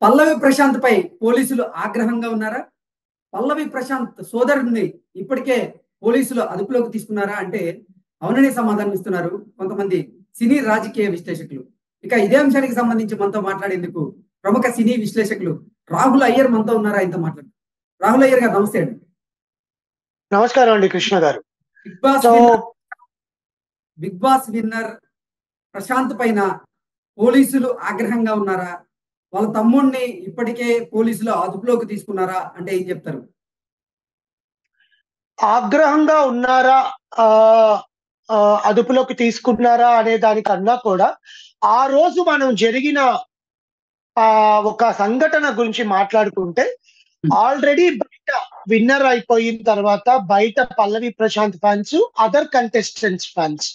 పల్లవి ప్రశాంత్ పై పోలీసులు ఆగ్రహంగా ఉన్నారా? పల్లవి ప్రశాంత్ సోదరుడిని ఇప్పటికే పోలీసులు అదుపులోకి తీసుకున్నారా అంటే అవుననే సమాధానం ఇస్తున్నారు కొంతమంది సినీ రాజకీయ విశ్లేషకులు. ఇక ఇదే అంశానికి సంబంధించి మనతో మాట్లాడేందుకు ప్రముఖ సినీ విశ్లేషకులు రాహుల్ అయ్యర్ మనతో ఉన్నారు. ఆయనతో మాట్లాడు. రాహుల్ అయ్యర్ గారు నమస్తే అండి. నమస్కారం అండి Krishna garu. Bigg Boss so winner Bigg Boss winner Prashanth పైన పోలీసులు ఆగ్రహంగా ఉన్నారా? వాళ్ళ తమ్ముడిని ఇప్పటికే పోలీసులు అదుపులోకి తీసుకున్నారా అంటే ఏం చెప్తారు? ఆగ్రహంగా ఉన్నారా, ఆ ఆ, అదుపులోకి తీసుకున్నారా అనే దానికన్నా కూడా ఆ రోజు మనం జరిగిన ఒక సంఘటన గురించి మాట్లాడుకుంటే, ఆల్రెడీ బయట విన్నర్ అయిపోయిన తర్వాత బయట Pallavi Prashanth fans, other contestants fans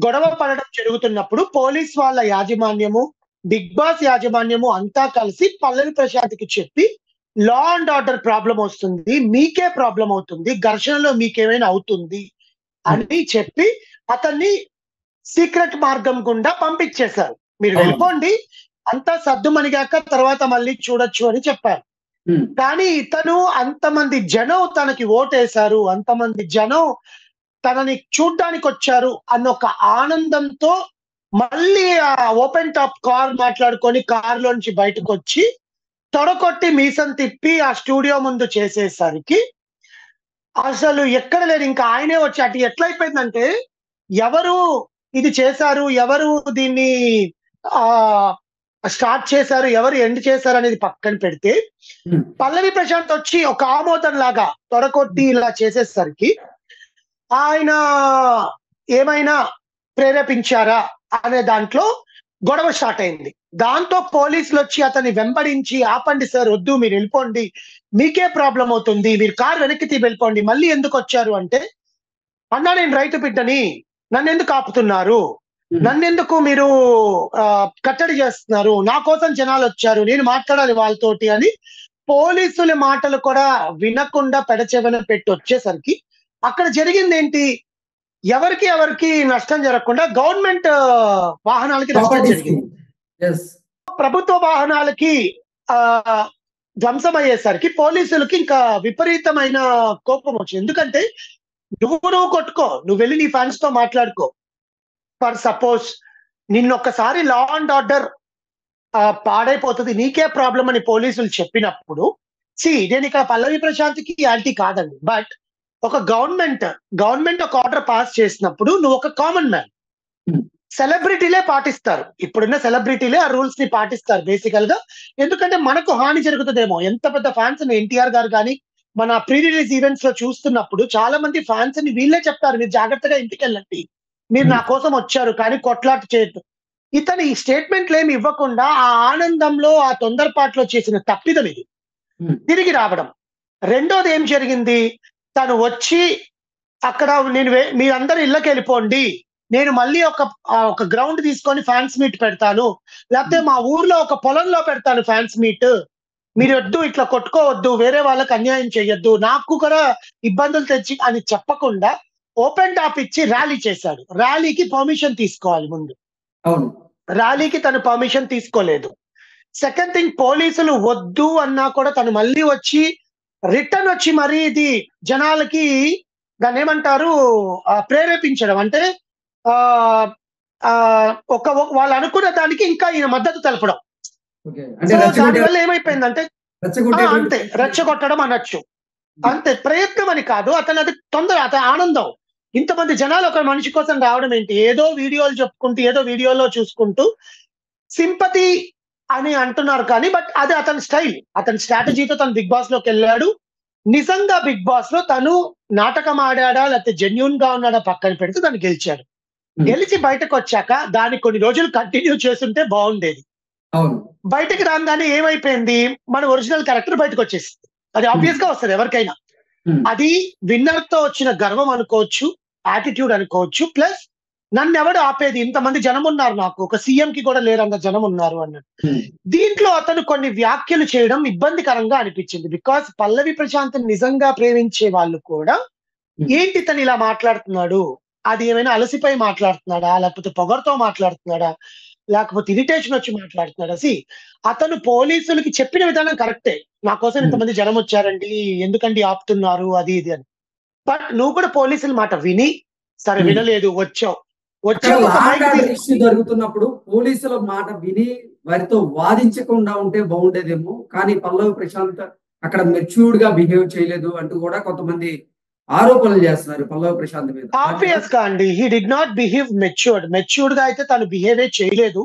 గొడవ పడడం జరుగుతున్నప్పుడు పోలీస్ వాళ్ళ యాజమాన్యము, బిగ్ బాస్ యాజమాన్యము అంతా కలిసి పల్లవి ప్రశాంత్ కి చెప్పి లా అండ్ ఆర్డర్ ప్రాబ్లం వస్తుంది, మీకే ప్రాబ్లం అవుతుంది, ఘర్షణలో మీకేమైనా అవుతుంది అని చెప్పి అతన్ని సీక్రెట్ మార్గం గుండా పంపించేశారు. మీరు వెళ్ళిపోండి, అంతా సద్దుమణిగాక తర్వాత మళ్ళీ చూడొచ్చు అని చెప్పారు. కానీ ఇతను అంతమంది జనం తనకి ఓటేశారు, అంతమంది జనం తనని చూడ్డానికి వచ్చారు అన్న ఒక ఆనందంతో మళ్ళీ ఆ ఓపెన్ టాప్ కార్ మాట్లాడుకొని కారులోంచి బయటకు వచ్చి తొడకొట్టి మీసం తిప్పి ఆ స్టూడియో ముందు చేసేసరికి అసలు ఎక్కడ లేదు. ఇంకా ఆయనే వచ్చి అటు ఎట్లయిపోయిందంటే, ఎవరు ఇది చేశారు, ఎవరు దీన్ని ఆ స్టార్ట్ చేశారు, ఎవరు ఎండ్ చేశారు అనేది పక్కన పెడితే, పల్లవి ప్రశాంత్ వచ్చి ఒక ఆమోదం లాగా తొడకొట్టి ఇలా చేసేసరికి ఆయన ఏమైనా ప్రేరేపించారా అనే దాంట్లో గొడవ స్టార్ట్ అయింది. దాంతో పోలీసులు వచ్చి అతన్ని వెంబడించి, ఆపండి సార్, వద్దు, మీరు వెళ్ళిపోండి, మీకే ప్రాబ్లం అవుతుంది, మీరు కారు వెనక్కి వెళ్ళిపోండి, మళ్ళీ ఎందుకు వచ్చారు అంటే, అన్నా నేను రైతు బిడ్డని, నన్నెందుకు ఆపుతున్నారు, నన్నెందుకు మీరు కట్టడి చేస్తున్నారు, నా కోసం జనాలు వచ్చారు, నేను మాట్లాడాలి వాళ్ళతోటి అని పోలీసుల మాటలు కూడా వినకుండా పెడచెవిన పెట్టి వచ్చేసరికి అక్కడ జరిగింది ఏంటి, ఎవరికి నష్టం జరగకుండా గవర్నమెంట్ వాహనాలకి నష్టం జరిగింది. ప్రభుత్వ వాహనాలకి ఆ ధ్వంసం అయ్యేసరికి పోలీసులకి ఇంకా విపరీతమైన కోపం వచ్చింది. ఎందుకంటే నువ్వు కొట్టుకో, నువ్వు వెళ్ళి నీ ఫ్యాన్స్ తో మాట్లాడుకో, ఫర్ సపోజ్ నిన్నొక్కసారి లా అండ్ ఆర్డర్ పాడైపోతుంది, నీకే ప్రాబ్లం అని పోలీసులు చెప్పినప్పుడు, నేను ఇక్కడ పల్లవి ప్రశాంత్కి యాంటీ కాదండి, బట్ ఒక గవర్నమెంట్ ఒక ఆర్డర్ పాస్ చేసినప్పుడు నువ్వు ఒక కామన్ మ్యాన్, సెలబ్రిటీలే పాటిస్తారు, ఇప్పుడున్న సెలబ్రిటీలే ఆ రూల్స్ ని పాటిస్తారు బేసికల్ గా. ఎందుకంటే మనకు హాని జరుగుతుందేమో, ఎంత పెద్ద ఫ్యాన్స్ ఎన్టీఆర్ గారు కానీ మన ప్రీ రిలీజ్ ఈవెంట్స్ లో చూస్తున్నప్పుడు చాలా మంది ఫ్యాన్స్ ని వీళ్ళే చెప్తారు, మీరు జాగ్రత్తగా ఇంటికి వెళ్ళండి, మీరు నా కోసం వచ్చారు కానీ కొట్లాట చేయొద్దు. ఇతను ఈ స్టేట్మెంట్లు ఏమి ఇవ్వకుండా ఆ ఆనందంలో, ఆ తొందరపాటులో చేసిన తప్పిదం ఇది తిరిగి రావడం. రెండోది ఏం జరిగింది, తను వచ్చి అక్కడ మీరందరూ ఇళ్ళకి వెళ్ళిపోండి, నేను మళ్ళీ ఒక గ్రౌండ్ తీసుకొని ఫ్యాన్స్ మీట్ పెడతాను, లేకపోతే మా ఊర్లో ఒక పొలంలో పెడతాను ఫ్యాన్స్ మీట్, మీరు వద్దు, ఇట్లా కొట్టుకోవద్దు, వేరే వాళ్ళకి అన్యాయం చేయొద్దు, నాకు కూడా ఇబ్బందులు తెచ్చి అని చెప్పకుండా ఓపెన్ టాప్ ఇచ్చి ర్యాలీ చేశాడు. ర్యాలీకి పర్మిషన్ తీసుకోవాలి ముందు, ర్యాలీకి తను పర్మిషన్ తీసుకోలేదు. సెకండ్ థింగ్, పోలీసులు వద్దు అన్నా కూడా తను మళ్ళీ వచ్చి రిటర్న్ వచ్చి మరి ఇది జనాలకి దాన్ని ఏమంటారు, ప్రేరేపించడం అంటే వాళ్ళు అనుకున్న దానికి ఇంకా ఈయన మద్దతు తెలపడం. దానివల్ల ఏమైపోయిందంటే అంతే రెచ్చగొట్టడం అనొచ్చు, అంతే, ప్రయత్నం అని కాదు, అతను అది అతని ఆనందం. ఇంతమంది జనాలు ఒక మనిషి కోసం రావడం ఏంటి, ఏదో వీడియోలు చెప్పుకుంటూ, ఏదో వీడియోలో చూసుకుంటూ సింపతి అని అంటున్నారు కానీ, బట్ అది అతని స్టైల్, అతని స్ట్రాటజీతో తను బిగ్ బాస్ లోకి వెళ్ళాడు. నిజంగా బిగ్ బాస్ లో తను నాటకం ఆడాడా లేకపోతే జెన్యూన్ గా ఉన్నాడా పక్కన పెడితే తను గెలిచాడు. గెలిచి బయటకు వచ్చాక దాన్ని కొన్ని రోజులు కంటిన్యూ చేస్తుంటే బాగుండేది. బయటకు రాగానే ఏమైపోయింది, మన ఒరిజినల్ క్యారెక్టర్ బయటకు వచ్చేసింది. అది ఆబ్వియస్ గా వస్తుంది ఎవరికైనా. అది విన్నర్ తో వచ్చిన గర్వం అనుకోవచ్చు, యాటిట్యూడ్ అనుకోవచ్చు, ప్లస్ నన్ను ఎవడు ఆపేది, ఇంతమంది జనం ఉన్నారు, నాకు ఒక సీఎం కి కూడా లేరంత జనం ఉన్నారు అన్నట్టు. దీంట్లో అతను కొన్ని వ్యాఖ్యలు చేయడం ఇబ్బందికరంగా అనిపించింది. బికాస్ పల్లవి ప్రశాంత్ నిజంగా ప్రేమించే వాళ్ళు కూడా ఏంటి తను ఇలా మాట్లాడుతున్నాడు, అది ఏమైనా అలసిపోయి మాట్లాడుతున్నాడా లేకపోతే పొగరుతో మాట్లాడుతున్నాడా, లేకపోతే ఇరిటేషన్ వచ్చి మాట్లాడుతున్నాడా? అతను పోలీసులకి చెప్పిన విధానం కరెక్టే. నా కోసం ఇంతమంది జనం వచ్చారండి. ఎందుకండి ఆపుతున్నారు? అది ఇది అని. బట్ నువ్వు కూడా పోలీసుల మాట విని, సరే వినలేదు వచ్చావు. అక్కడ వచ్చాక ఒక లా అండ్ మైక్ ఆర్డర్ ఇష్యూ జరుగుతున్నప్పుడు పోలీసుల మాట విని వారితో వాదించకుండా ఉంటే బాగుండేదేమో. కానీ పల్లవి ప్రశాంత్ అక్కడ మెచ్యూర్డ్ గా బిహేవ్ చేయలేదు అంటూ కూడా కొంతమంది ఆరోపణలు చేస్తున్నారు పల్లవి ప్రశాంత్ మీద. ఆబ్వియస్ గా అండి. He did not behave matured గా అయితే తను బిహేవే చేయలేదు.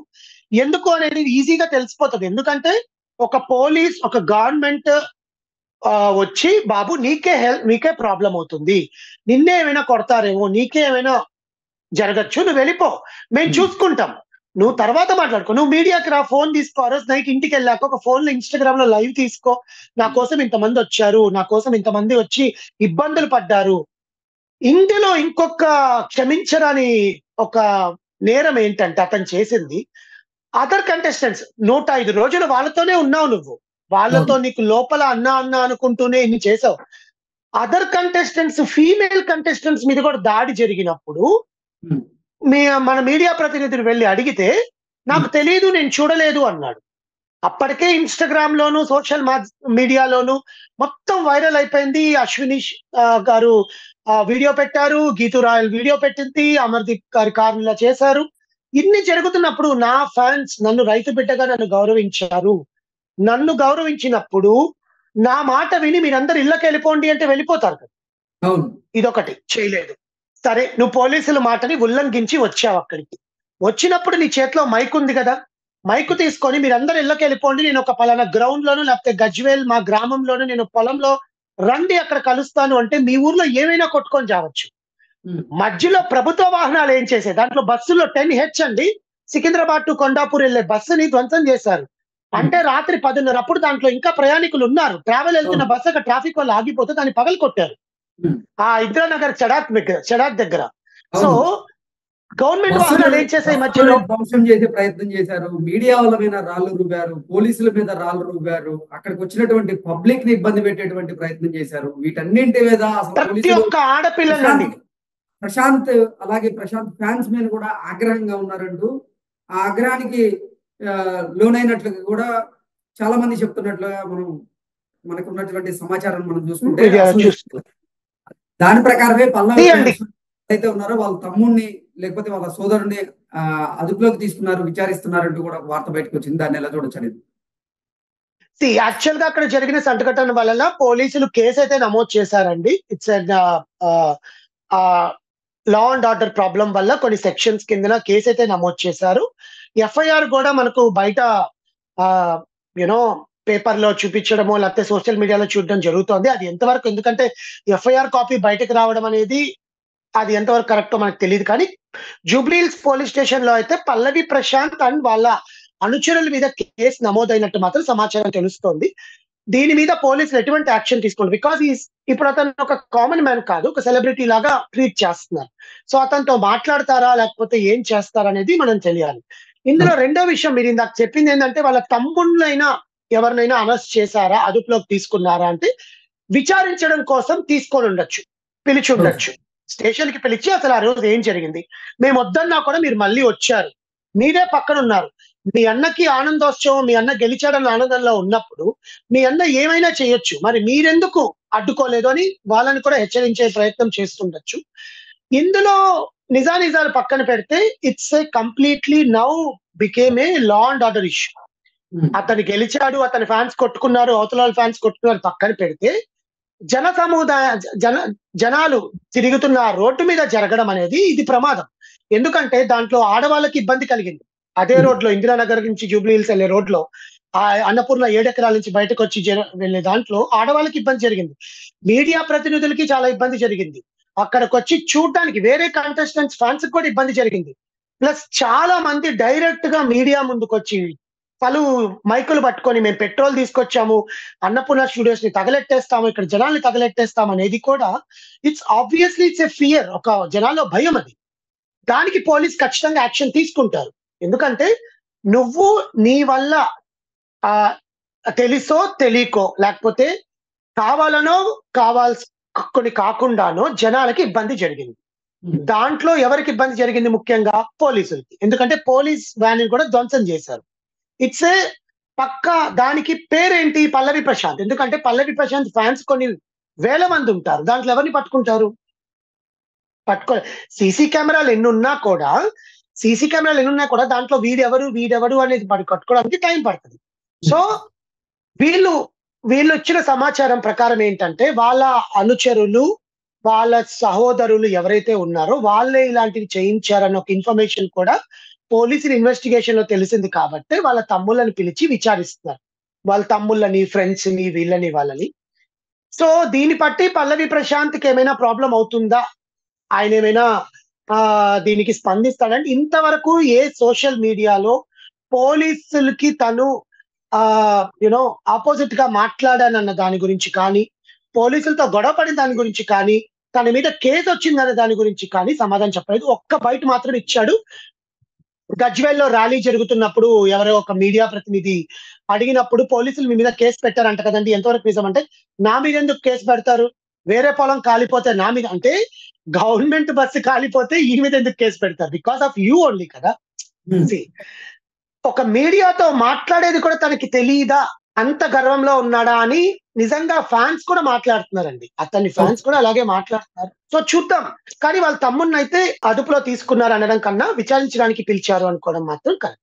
ఎందుకు అనేది ఈజీగా తెలిసిపోతది. ఎందుకంటే ఒక పోలీస్, ఒక గవర్నమెంట్ వచ్చి బాబు నీకే ప్రాబ్లం అవుతుంది. నిన్నే ఏమైనా కొడతారేమో, నీకే ఏమైనా జరగచ్చు. నువ్వు వెళ్ళిపో. మేము చూసుకుంటాం. నువ్వు తర్వాత మాట్లాడుకో. నువ్వు మీడియాకి రా, ఫోన్ తీసుకో. ఆ రోజు నైట్ ఇంటికెళ్ళాక ఒక ఫోన్‌లో ఇన్‌స్టాగ్రామ్ లో లైవ్ తీసుకో. నా కోసం ఇంతమంది వచ్చారు. నా కోసం ఇంతమంది వచ్చి ఇబ్బందులు పడ్డారు. ఇందులో ఇంకొక క్షమించరాని ఒక నేరం ఏంటంటే అతను చేసింది, అదర్ కంటెస్టెంట్స్ 105 రోజులు వాళ్ళతోనే ఉన్నావు నువ్వు. వాళ్ళతో నీకు లోపల అన్నా అనుకుంటూనే ఇన్ని చేసావు. అదర్ కంటెస్టెంట్స్, ఫీమేల్ కంటెస్టెంట్స్ మీద కూడా దాడి జరిగినప్పుడు మన మీడియా ప్రతినిధులు వెళ్లి అడిగితే, నాకు తెలీదు, నేను చూడలేదు అన్నాడు. అప్పటికే ఇన్‌స్టాగ్రామ్ లోను, సోషల్ మీడియాలోను మొత్తం వైరల్ అయిపోయింది. అశ్విని గారు వీడియో పెట్టారు. గీతూ రాయల్ వీడియో పెట్టింది. అమర్‌దీప్ గారి కారులో ఇలా చేశారు. ఇన్ని జరుగుతున్నప్పుడు నా ఫ్యాన్స్ నన్ను రైతు బిడ్డగా నన్ను గౌరవించారు. నన్ను గౌరవించినప్పుడు నా మాట విని మీరందరూ ఇళ్ళకెళ్ళిపోండి అంటే వెళ్ళిపోతారు కదా! అవును. ఇదొకటి చేయలేదు. సరే, నువ్వు పోలీసుల మాటని ఉల్లంఘించి వచ్చావు అక్కడికి. వచ్చినప్పుడు నీ చేతిలో మైక్ ఉంది గదా! మైక్ తీసుకొని మీరందరూ ఇళ్ళకెళ్ళిపోండి. నేను ఒక పలానా గ్రౌండ్‌లోనో లేకపోతే గజ్వేల్ మా గ్రామంలోనో నేను పొలంలో రండి అక్కడ కలుస్తాను అంటే మీ ఊర్లో ఏమైనా కొట్టుకొని చావచ్చు. మధ్యలో ప్రభుత్వ వాహనాలు ఏం చేసాయి? దాంట్లో బస్సుల్లో 10H అండి. సికింద్రాబాద్ టు కొండాపూర్ ఎళ్ళే బస్సుని ధ్వంసం చేశారు. అంటే రాత్రి 10:30 అప్పుడు దాంట్లో ఇంకా ప్రయాణికులు ఉన్నారు. ట్రావెల్ ఎళ్తున్న బస్సు అక్కడ ట్రాఫిక్ వల్ల ఆగిపోతే దాన్ని పగలగొట్టారు. ఆ ఇందిరానగర్ చెడాక్ దగ్గర. సో, గవర్నమెంట్ వాహనాలు ఏం చేసాయి మధ్యలో? ధ్వంసం చేసే ప్రయత్నం చేశారు. మీడియా వాళ్ళ మీద రాళ్లు రువ్వారు. పోలీసుల మీద రాళ్లు రువ్వారు. అక్కడికి వచ్చినటువంటి పబ్లిక్ ని ఇబ్బంది పెట్టేటువంటి ప్రయత్నం చేశారు. వీటన్నింటి మీద అసలు ప్రతి పోలీసులు ఒక్క ఆడపిల్లనండి. ప్రశాంత్ అలాగే ప్రశాంత్ ఫ్యాన్స్ మీద కూడా ఆగ్రహంగా ఉన్నారంటూ ఆ ఆగ్రహానికి లోనైనట్లుగా కూడా చాలా మంది చెప్తున్నట్లుగా మనకు ఉన్నటువంటి సమాచారం మనం చూసుకుంటే దాని ప్రకారమే పల్లవి అయితే ఉన్నారో వాళ్ళ తమ్ముడిని లేకపోతే వాళ్ళ సోదరుని అదుపులోకి తీసుకున్నారు, విచారిస్తున్నారంటూ కూడా వార్త బయటకు వచ్చింది. దాన్ని ఎలా చూడొచ్చు అనేది. యాక్చువల్ గా అక్కడ జరిగిన సంఘటన వలన పోలీసులు కేసు అయితే నమోదు చేశారండి. It's law and order problem వల్ల కొన్ని సెక్షన్స్ కింద కేసు అయితే నమోదు చేశారు. ఎఫ్ఐఆర్ కూడా మనకు బయట యూనో పేపర్ లో చూపించడమో లేకపోతే సోషల్ మీడియాలో చూడడం జరుగుతోంది. అది ఎంతవరకు, ఎందుకంటే ఎఫ్ఐఆర్ కాపీ బయటకు రావడం అనేది అది ఎంతవరకు కరెక్టో మనకు తెలియదు. కానీ జూబ్లీహిల్స్ పోలీస్ స్టేషన్ లో అయితే పల్లవి ప్రశాంత్ అండ్ వాళ్ళ అనుచరుల మీద కేసు నమోదైనట్టు మాత్రం సమాచారం తెలుస్తోంది. దీని మీద పోలీసులు ఎటువంటి యాక్షన్ తీసుకోండి. బికాజ్ ఇప్పుడు అతను ఒక కామన్ మ్యాన్ కాదు, ఒక సెలబ్రిటీ లాగా ట్రీట్ చేస్తున్నారు. సో అతనితో మాట్లాడతారా లేకపోతే ఏం చేస్తారా అనేది మనం తెలియాలి. ఇందులో రెండో విషయం మీరు ఇందాక చెప్పింది ఏంటంటే వాళ్ళ తమ్ముళ్ళైనా ఎవరినైనా అరెస్ట్ చేశారా, అదుపులోకి తీసుకున్నారా అంటే విచారించడం కోసం తీసుకొని ఉండొచ్చు, పిలిచి ఉండొచ్చు. స్టేషన్ కి పిలిచి అసలు ఆ రోజు ఏం జరిగింది, మేము వద్దన్నా కూడా మీరు మళ్ళీ వచ్చారు, మీరే పక్కన ఉన్నారు, మీ అన్నకి ఆనందోత్సవం, మీ అన్న గెలిచాడన్న ఆనందంలో ఉన్నప్పుడు మీ అన్న ఏమైనా చేయొచ్చు, మరి మీరెందుకు అడ్డుకోలేదు అని వాళ్ళని కూడా హెచ్చరించే ప్రయత్నం చేస్తుండొచ్చు. ఇందులో నిజానిజాలు పక్కన పెడితే it's a completely now became a law and order issue. అతను గెలిచాడు, అతని ఫ్యాన్స్ కొట్టుకున్నారు, అవతల ఫ్యాన్స్ కొట్టుకున్నారు పక్కన పెడితే జనాలు తిరుగుతున్న రోడ్డు మీద జరగడం అనేది ఇది ప్రమాదం. ఎందుకంటే దాంట్లో ఆడవాళ్ళకి ఇబ్బంది కలిగింది. అదే రోడ్లో ఇందిరానగర్ నుంచి జూబ్లీహిల్స్ వెళ్లే రోడ్లో అన్నపూర్ణ 7 ఎకరాల నుంచి బయటకు వచ్చి వెళ్లే దాంట్లో ఆడవాళ్ళకి ఇబ్బంది జరిగింది. మీడియా ప్రతినిధులకి చాలా ఇబ్బంది జరిగింది. అక్కడికి వచ్చి చూడడానికి వేరే కంటెస్టెంట్స్ ఫ్యాన్స్ కూడా ఇబ్బంది జరిగింది. ప్లస్ చాలా మంది డైరెక్ట్ గా మీడియా ముందుకు వచ్చి పలు మైకులు పట్టుకొని మేము పెట్రోల్ తీసుకొచ్చాము, అన్నపూర్ణ స్టూడియోస్ ని తగలెట్టేస్తాము, ఇక్కడ జనాల్ని తగలెట్టేస్తాం అనేది కూడా it's obviously it's a fear. ఒక జనాల్లో భయం అది. దానికి పోలీస్ ఖచ్చితంగా యాక్షన్ తీసుకుంటారు. ఎందుకంటే నువ్వు నీ వల్ల తెలుసో తెలియకో లేకపోతే కావాలనో కొన్ని కాకుండానో జనాలకి ఇబ్బంది జరిగింది. దాంట్లో ఎవరికి ఇబ్బంది జరిగింది ముఖ్యంగా? పోలీసులకి. ఎందుకంటే పోలీస్ వ్యాన్ కూడా ధ్వంసం చేశారు. ఇట్స్ ఏ పక్కా దానికి పేరేంటి? పల్లవి ప్రశాంత్. ఎందుకంటే పల్లవి ప్రశాంత్ ఫ్యాన్స్ కొన్ని వేల మంది ఉంటారు. దాంట్లో ఎవరిని పట్టుకుంటారు? పట్టుకో సీసీ కెమెరాలు ఎన్నున్నా కూడా దాంట్లో వీడెవరు అనేది పట్టుకోవడానికి టైం పడతది. సో, వీళ్ళు వీళ్ళొచ్చిన సమాచారం ప్రకారం ఏంటంటే, వాళ్ళ అనుచరులు, వాళ్ళ సహోదరులు ఎవరైతే ఉన్నారో వాళ్ళే ఇలాంటివి చేయించారన్న ఒక ఇన్ఫర్మేషన్ కూడా పోలీసులు ఇన్వెస్టిగేషన్‌లో తెలిసింది కాబట్టే వాళ్ళ తమ్ముళ్ళని పిలిచి విచారిస్తున్నారు. వాళ్ళ తమ్ముళ్ళని, ఫ్రెండ్స్‌ని, వీళ్ళని, వాళ్ళని. సో, దీన్ని బట్టి పల్లవి ప్రశాంత్‌కి ఏమైనా ప్రాబ్లమ్ అవుతుందా? ఆయనేమైనా దీనికి స్పందిస్తాడంటే ఇంతవరకు ఏ సోషల్ మీడియాలో పోలీసులకి తను అపోజిట్‌గా మాట్లాడానన్న దాని గురించి కానీ, పోలీసులతో గొడవ పడిన దాని గురించి కానీ, తన మీద కేసొచ్చిందన్న దాని గురించి కానీ సమాధానం చెప్పలేదు. ఒక్క బయట మాత్రం ఇచ్చాడు. గజ్వేల్‌లో ర్యాలీ జరుగుతున్నప్పుడు ఎవరో ఒక మీడియా ప్రతినిధి అడిగినప్పుడు పోలీసులు మీ మీద కేస్ పెట్టారంట కదండీ! ఎంతవరకు నిజమంటే, నా మీద ఎందుకు కేస్ పెడతారు? వేరే పొలం కాలిపోతే నా మీద అంటే గవర్నమెంట్ బస్సు కాలిపోతే ఈయన మీద ఎందుకు కేస్ పెడతారు? బికాస్ ఆఫ్ యూ ఓన్లీ కదా! సీ ఒక మీడియాతో మాట్లాడేది కూడా తనకి తెలీదా? అంత గర్వంలో ఉన్నాడా? అని నిజంగా ఫ్యాన్స్ కూడా మాట్లాడుతున్నారండి. అతని ఫ్యాన్స్ కూడా అలాగే మాట్లాడుతున్నారు. సో చూద్దాం. కానీ వాళ్ళ తమ్ముడినైతే అదుపులో తీసుకున్నారనడం కన్నా విచారించడానికి పిలిచారు అనుకోవడం మాత్రం కరెక్ట్.